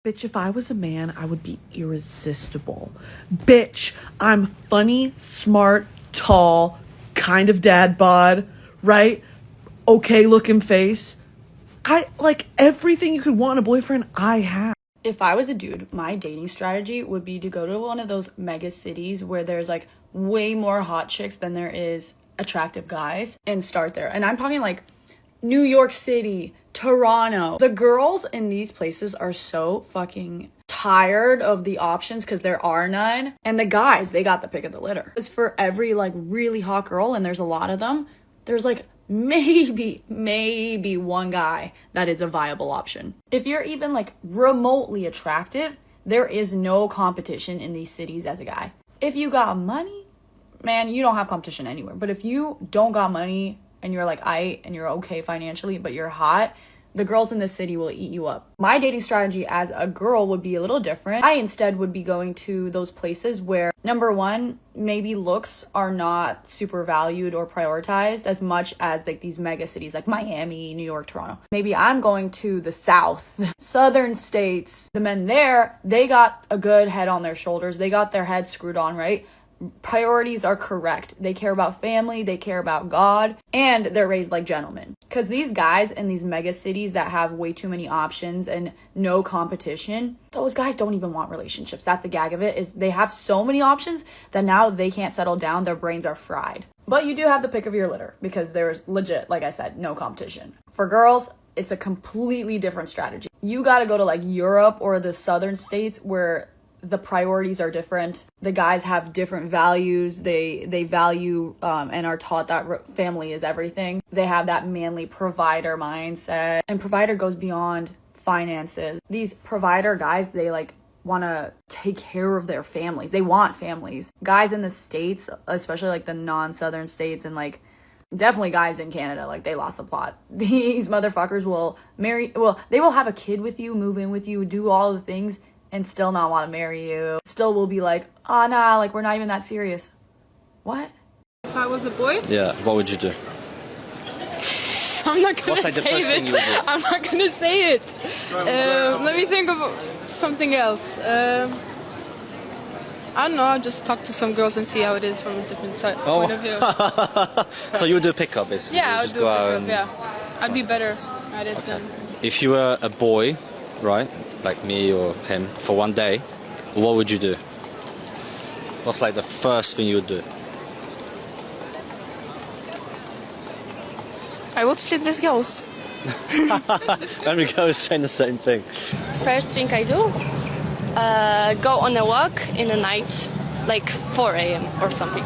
Bitch, if I was a man, I would be irresistible. Bitch, I'm funny, smart, tall, kind of dad bod, right? Okay looking face. I like everything you could want in a boyfriend, I have. If I was a dude, my dating strategy would be to go to one of those mega cities where there's like way more hot chicks than there is attractive guys and start there. And I'm talking like New York City, Toronto. The girls in these places are so fucking tired of the options because there are none. And the guys, they got the pick of the litter. It's for every like really hot girl, and there's a lot of them, there's like maybe one guy that is a viable option. If you're even like remotely attractive, there is no competition in these cities as a guy. If you got money, man, you don't have competition anywhere. But if you don't got money and you're like and you're okay financially, but you're hot, the girls in the city will eat you up. My dating strategy as a girl would be a little different. I instead would be going to those places where, number one, maybe looks are not super valued or prioritized as much as like these mega cities like Miami, New York, Toronto. Maybe I'm going to the South, southern states. The men there, they got a good head on their shoulders. They got their head screwed on, right? Priorities are correct. They care about family, they care about God, and they're raised like gentlemen. Because these guys in these mega cities that have way too many options and no competition, those guys don't even want relationships. That's the gag of it, is they have so many options that now they can't settle down. Their brains are fried. But you do have the pick of your litter because there's legit, like I said, no competition. For girls, it's a completely different strategy. You got to go to like Europe or the southern states where the priorities are different. The guys have different values. They value and are taught that family is everything. They have that manly provider mindset, and provider goes beyond finances. These provider guys, they like want to take care of their families. They want families. Guys in the States, especially like the non-southern states, and like definitely guys in Canada, like they lost the plot. These motherfuckers will they will have a kid with you, move in with you, do all the things, and still not want to marry you. Still will be like, oh nah, like we're not even that serious. What? If I was a boy? Yeah, what would you do? I'm not gonna What's like the say first thing you would it. do? I'm not gonna say it. Let me think of something else. I don't know, I'll just talk to some girls and see how it is from a different point of view. So you would do a pickup, basically? Yeah, I would Just do go a out pickup, and- yeah. I'd be better at it than... If you were a boy, right, like me or him, for one day, what would you do? What's like the first thing you would do? I would flirt with girls. And we go saying the same thing. First thing I do, go on a walk in the night, like 4 a.m. or something.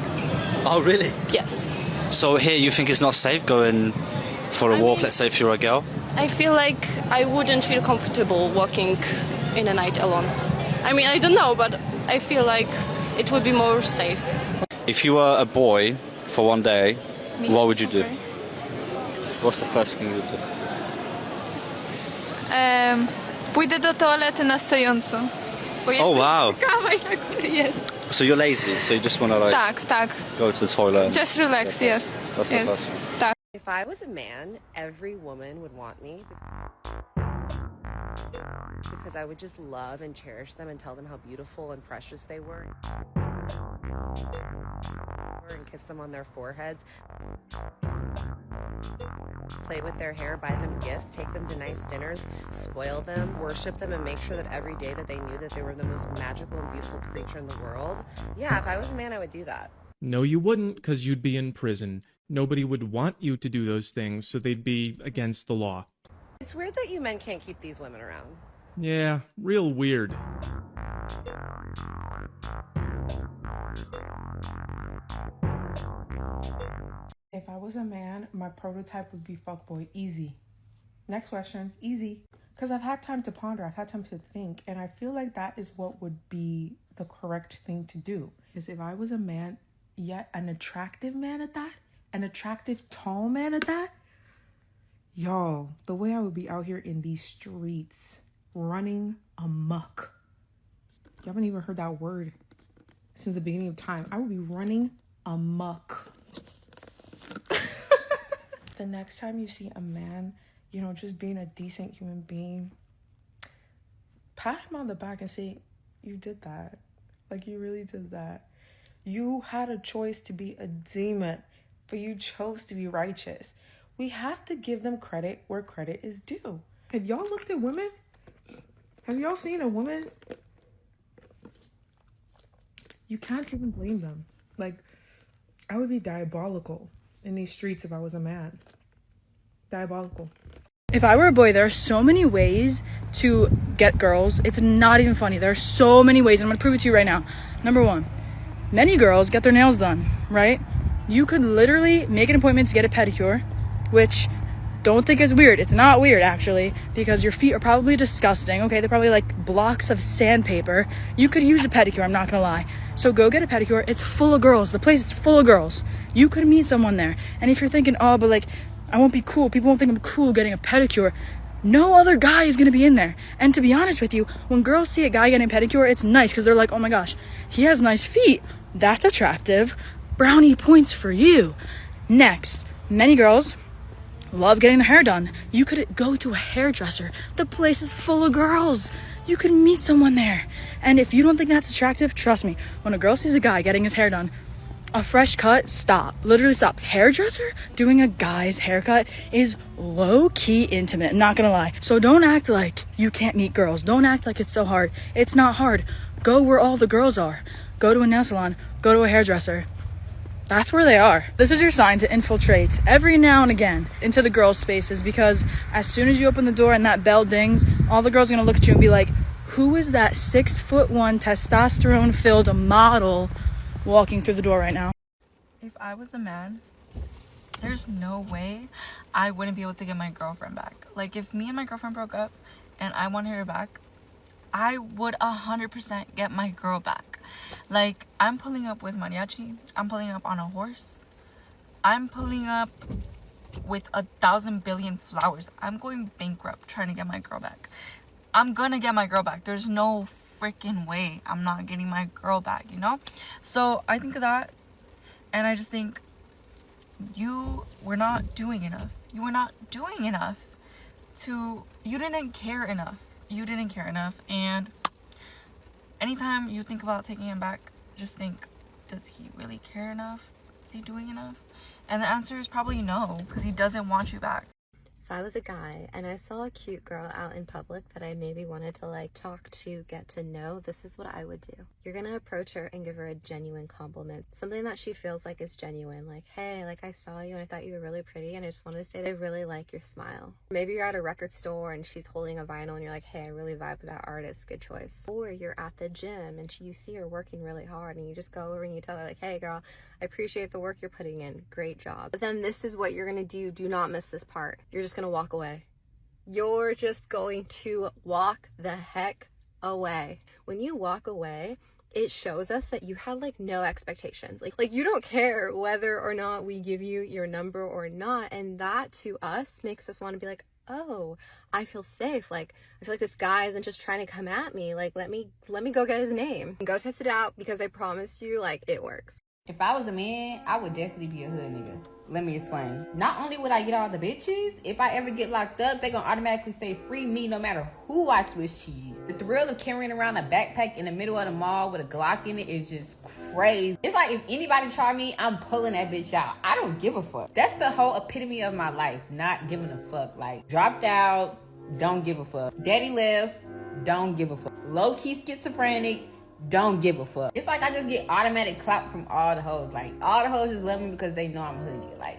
Oh, really? Yes. So here you think it's not safe going for a walk, let's say if you're a girl? I feel like I wouldn't feel comfortable walking in the night alone. I mean, I don't know, but I feel like it would be more safe. If you were a boy for one day, what would you do? Okay. What's the first thing you would do? Pójdę do toalety na stojąco. Bo Oh, wow. ciekawa, jak to jest. So you're lazy, so you just want to like Tak. go to the toilet. And Just relax, yes. That's the Yes. first one. Tak. If I was a man, every woman would want me because I would just love and cherish them and tell them how beautiful and precious they were and kiss them on their foreheads, play with their hair, buy them gifts, take them to nice dinners, spoil them, worship them, and make sure that every day that they knew that they were the most magical and beautiful creature in the world. Yeah, if I was a man, I would do that. No, you wouldn't, because you'd be in prison. Nobody would want you to do those things, so they'd be against the law. It's weird that you men can't keep these women around. Yeah, real weird. If I was a man, my prototype would be fuckboy. Easy. Next question. Easy. Because I've had time to ponder. I've had time to think. And I feel like that is what would be the correct thing to do. Is if I was a man, yet an attractive man at that, an attractive tall man at that, y'all, the way I would be out here in these streets running amok. You haven't even heard that word since the beginning of time. I would be running amok. The next time you see a man, you know, just being a decent human being, pat him on the back and say, you did that. Like, you really did that. You had a choice to be a demon, but you chose to be righteous. We have to give them credit where credit is due. Have y'all looked at women? Have y'all seen a woman? You can't even blame them. Like, I would be diabolical in these streets if I was a man. Diabolical. If I were a boy, there are so many ways to get girls. It's not even funny. There are so many ways. I'm going to prove it to you right now. Number one, many girls get their nails done, right? You could literally make an appointment to get a pedicure, which don't think is weird. It's not weird, actually, because your feet are probably disgusting. Okay, they're probably like blocks of sandpaper. You could use a pedicure, I'm not gonna lie. So go get a pedicure. It's full of girls. The place is full of girls. You could meet someone there. And if you're thinking, oh, but like, I won't be cool, people won't think I'm cool getting a pedicure, no other guy is gonna be in there. And to be honest with you, when girls see a guy getting a pedicure, it's nice because they're like, oh my gosh, he has nice feet. That's attractive. Brownie points for you. Next, many girls love getting their hair done. You could go to a hairdresser. The place is full of girls. You could meet someone there. And if you don't think that's attractive, trust me, when a girl sees a guy getting his hair done, a fresh cut, stop. Literally stop. Hairdresser doing a guy's haircut is low-key intimate, I'm not gonna lie. So don't act like you can't meet girls. Don't act like it's so hard. It's not hard. Go where all the girls are. Go to a nail salon. Go to a hairdresser. That's where they are. This is your sign to infiltrate every now and again into the girls' spaces, because as soon as you open the door and that bell dings, all the girls are gonna look at you and be like, who is that 6'1" testosterone-filled model walking through the door right now? If I was a man, there's no way I wouldn't be able to get my girlfriend back. Like, if me and my girlfriend broke up and I wanted her back, I would 100% get my girl back. Like, I'm pulling up with mariachi. I'm pulling up on a horse. I'm pulling up with 1,000 billion flowers. I'm going bankrupt trying to get my girl back. I'm gonna get my girl back. There's no freaking way I'm not getting my girl back, you know? So I think of that, and I just think, you were not doing enough. You were not doing enough you didn't care enough. You didn't care enough. And anytime you think about taking him back, just think, does he really care enough? Is he doing enough? And the answer is probably no, because he doesn't want you back. If I was a guy and I saw a cute girl out in public that I maybe wanted to like talk to, get to know, this is what I would do. You're gonna approach her and give her a genuine compliment. Something that she feels like is genuine. Like, hey, like I saw you and I thought you were really pretty and I just wanted to say that I really like your smile. Maybe you're at a record store and she's holding a vinyl and you're like, hey, I really vibe with that artist, good choice. Or you're at the gym and you see her working really hard and you just go over and you tell her like, hey girl, I appreciate the work you're putting in. Great job. But then this is what you're gonna do. Do not miss this part. You're just gonna walk away. You're just going to walk the heck away. When you walk away, it shows us that you have like no expectations. Like you don't care whether or not we give you your number or not. And that to us makes us want to be like, oh, I feel safe. Like, I feel like this guy isn't just trying to come at me. Like, let me go get his name. Go test it out, because I promise you, like, it works. If I was a man, I would definitely be a hood nigga. Let me explain. Not only would I get all the bitches, if I ever get locked up, they gonna automatically say free me no matter who I Swiss cheese. The thrill of carrying around a backpack in the middle of the mall with a Glock in it is just crazy. It's like if anybody try me, I'm pulling that bitch out. I don't give a fuck. That's the whole epitome of my life, not giving a fuck. Like, dropped out, don't give a fuck. Daddy left, don't give a fuck. Low-key schizophrenic, don't give a fuck. It's like I just get automatic clout from all the hoes. Like, all the hoes just love me because they know I'm a hoodie. Like,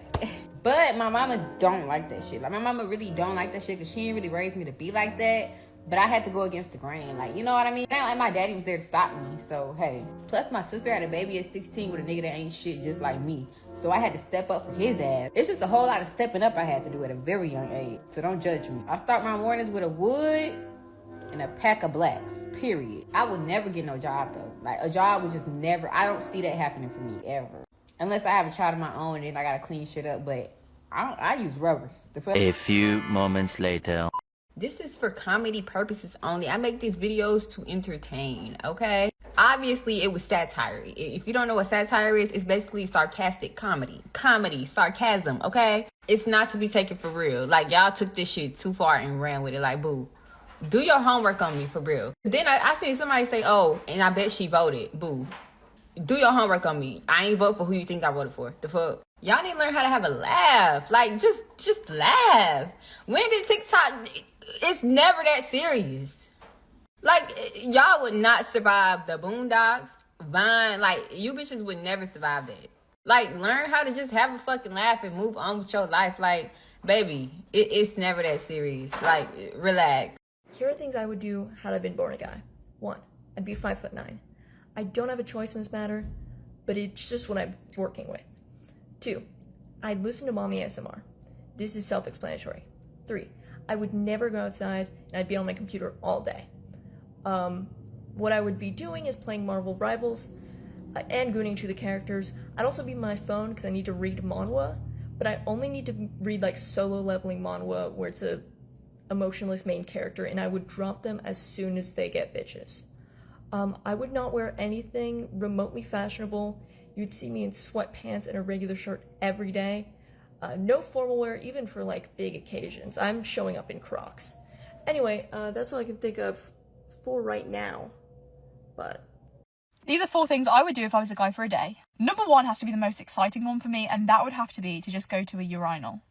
but my mama don't like that shit. Like, my mama really don't like that shit because she didn't really raise me to be like that. But I had to go against the grain. Like, you know what I mean? It ain't like my daddy was there to stop me. So, hey. Plus, my sister had a baby at 16 with a nigga that ain't shit just like me. So I had to step up for his ass. It's just a whole lot of stepping up I had to do at a very young age. So don't judge me. I start my mornings with a wood and a pack of blacks. Period. I would never get no job though. Like, a job would just never, I don't see that happening for me ever. Unless I have a child of my own and I gotta clean shit up, but I use rubbers. A few moments later. This is for comedy purposes only. I make these videos to entertain, okay? Obviously, it was satire. If you don't know what satire is, it's basically sarcastic comedy. Comedy, sarcasm, okay? It's not to be taken for real. Like, y'all took this shit too far and ran with it. Like, boo. Do your homework on me, for real. Then I seen somebody say, oh, and I bet she voted. Boo. Do your homework on me. I ain't vote for who you think I voted for. The fuck? Y'all need to learn how to have a laugh. Like, just laugh. When did TikTok... It's never that serious. Like, y'all would not survive the Boondocks, Vine. Like, you bitches would never survive that. Like, learn how to just have a fucking laugh and move on with your life. Like, baby, it's never that serious. Like, relax. Here are things I would do had I been born a guy. 1, I'd be 5'9". I don't have a choice in this matter, but it's just what I'm working with. 2, I'd listen to mommy ASMR. This is self-explanatory. 3, I would never go outside and I'd be on my computer all day. What I would be doing is playing Marvel Rivals and gooning to the characters. I'd also be on my phone because I need to read manhwa, but I only need to read like solo leveling manhwa where it's a emotionless main character, and I would drop them as soon as they get bitches. I would not wear anything remotely fashionable. You'd see me in sweatpants and a regular shirt every day. No formal wear, even for like big occasions. I'm showing up in Crocs. Anyway, that's all I can think of for right now. But these are 4 things I would do if I was a guy for a day. Number 1 has to be the most exciting one for me, and that would have to be to just go to a urinal.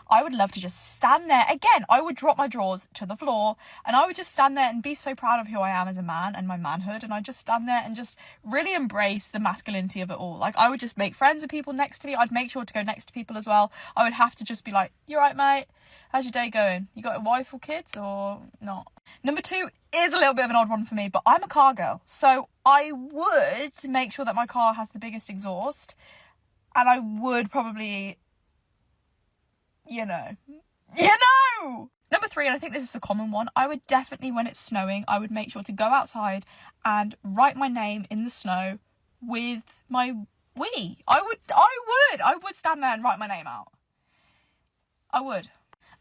I would love to just stand there. Again, I would drop my drawers to the floor and I would just stand there and be so proud of who I am as a man and my manhood. And I'd just stand there and just really embrace the masculinity of it all. Like, I would just make friends with people next to me. I'd make sure to go next to people as well. I would have to just be like, you right, mate? How's your day going? You got a wife or kids or not? Number 2 is a little bit of an odd one for me, but I'm a car girl. So I would make sure that my car has the biggest exhaust. And I would probably... You know. Number 3, and I think this is a common one, I would definitely, when it's snowing, I would make sure to go outside and write my name in the snow with my wee. I would stand there and write my name out. I would.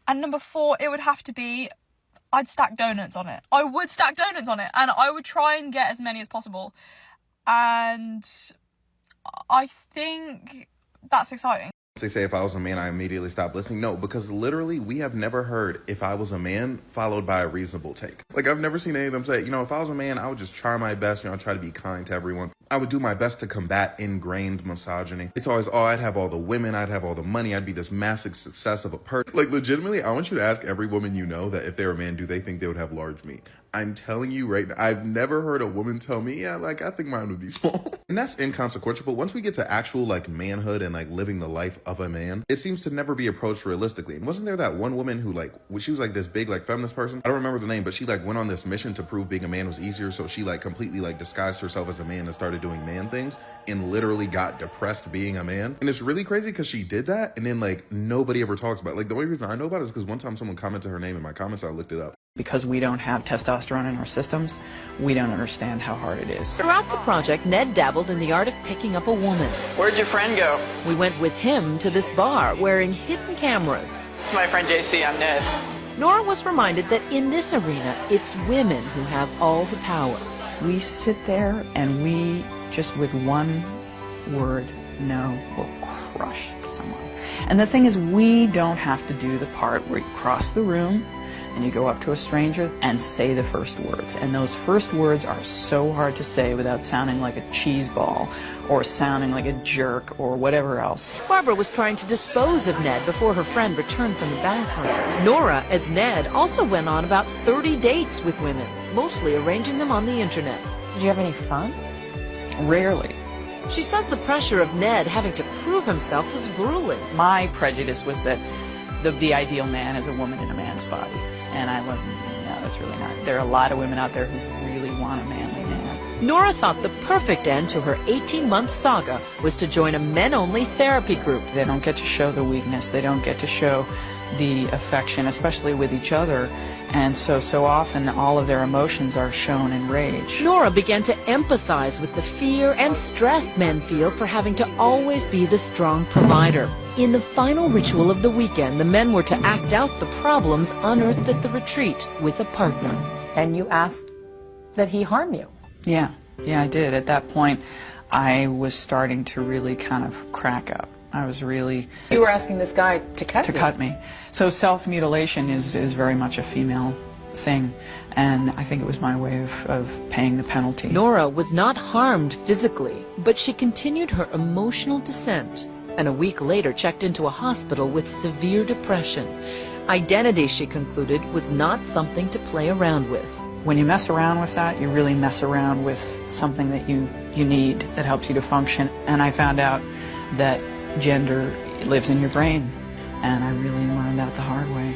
And number 4, it would have to be, I'd stack donuts on it. I would stack donuts on it, and I would try and get as many as possible. And I think that's exciting. They say if I was a man, I immediately stop listening. No, because literally we have never heard if I was a man followed by a reasonable take. Like, I've never seen any of them say, you know, if I was a man, I would just try my best, you know, try to be kind to everyone. I would do my best to combat ingrained misogyny. It's always, oh, I'd have all the women, I'd have all the money, I'd be this massive success of a person. Like, legitimately, I want you to ask every woman you know that if they're a man, do they think they would have large meat? I'm telling you right now, I've never heard a woman tell me, yeah, like, I think mine would be small. And that's inconsequential, but once we get to actual, like, manhood and, like, living the life of a man, it seems to never be approached realistically. And wasn't there that one woman who, like, she was, like, this big, like, feminist person? I don't remember the name, but she, like, went on this mission to prove being a man was easier, so she, like, completely, like, disguised herself as a man and started doing man things and literally got depressed being a man. And it's really crazy because she did that, and then, like, nobody ever talks about it. Like, the only reason I know about it is because one time someone commented her name in my comments, I looked it up. Because we don't have testosterone in our systems, we don't understand how hard it is. Throughout the project, Ned dabbled in the art of picking up a woman. Where'd your friend go? We went with him to this bar, wearing hidden cameras. It's my friend JC, I'm Ned. Nora was reminded that in this arena, it's women who have all the power. We sit there and we, just with one word, no, will crush someone. And the thing is, we don't have to do the part where you cross the room and you go up to a stranger and say the first words. And those first words are so hard to say without sounding like a cheese ball or sounding like a jerk or whatever else. Barbara was trying to dispose of Ned before her friend returned from the bathroom. Nora, as Ned, also went on about 30 dates with women, mostly arranging them on the internet. Did you have any fun? Rarely. She says the pressure of Ned having to prove himself was grueling. My prejudice was that the ideal man is a woman in a man's body. And I went, no, that's really not. There are a lot of women out there who really want a manly man. Nora thought the perfect end to her 18-month saga was to join a men-only therapy group. They don't get to show the weakness. They don't get to show the affection, especially with each other. And so often all of their emotions are shown in rage. Nora began to empathize with the fear and stress men feel for having to always be the strong provider. In the final ritual of the weekend, the men were to act out the problems unearthed at the retreat with a partner. And you asked that he harm you? Yeah, I did. At that point, I was starting to really kind of crack up. I was really... You were asking this guy to cut you? To cut me. So self-mutilation is very much a female thing, and I think it was my way of paying the penalty. Nora was not harmed physically, but she continued her emotional descent, and a week later checked into a hospital with severe depression. Identity, she concluded, was not something to play around with. When you mess around with that, you really mess around with something that you need that helps you to function. And I found out that gender lives in your brain, and I really learned that the hard way.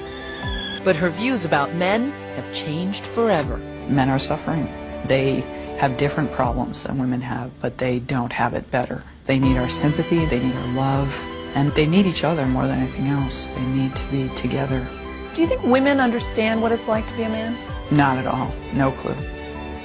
But her views about men have changed forever. Men are suffering. They have different problems than women have, but they don't have it better. They need our sympathy, they need our love, and they need each other more than anything else. They need to be together. Do you think women understand what it's like to be a man? Not at all. No clue.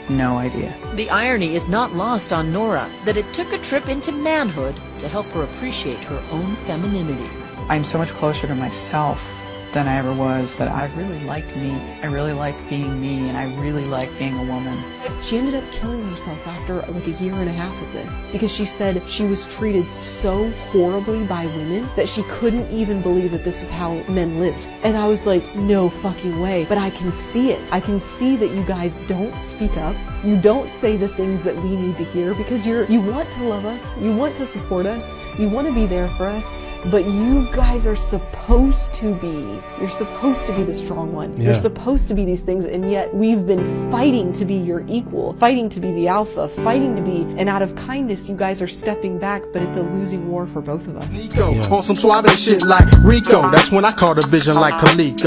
No idea. The irony is not lost on Nora that it took a trip into manhood to help her appreciate her own femininity. I'm so much closer to myself than I ever was, that I really like me. I really like being me, and I really like being a woman. She ended up killing herself after like a year and a half of this because she said she was treated so horribly by women that she couldn't even believe that this is how men lived. And I was like, no fucking way. But I can see it. I can see that you guys don't speak up. You don't say the things that we need to hear because you want to love us. You want to support us. You want to be there for us. But you guys are supposed to be. You're supposed to be the strong one. Yeah. You're supposed to be these things, and yet we've been fighting to be your equal, fighting to be the alpha, fighting to be, and out of kindness, you guys are stepping back, but it's a losing war for both of us. On some suave shit like Rico. That's when I caught a vision like Kaliko.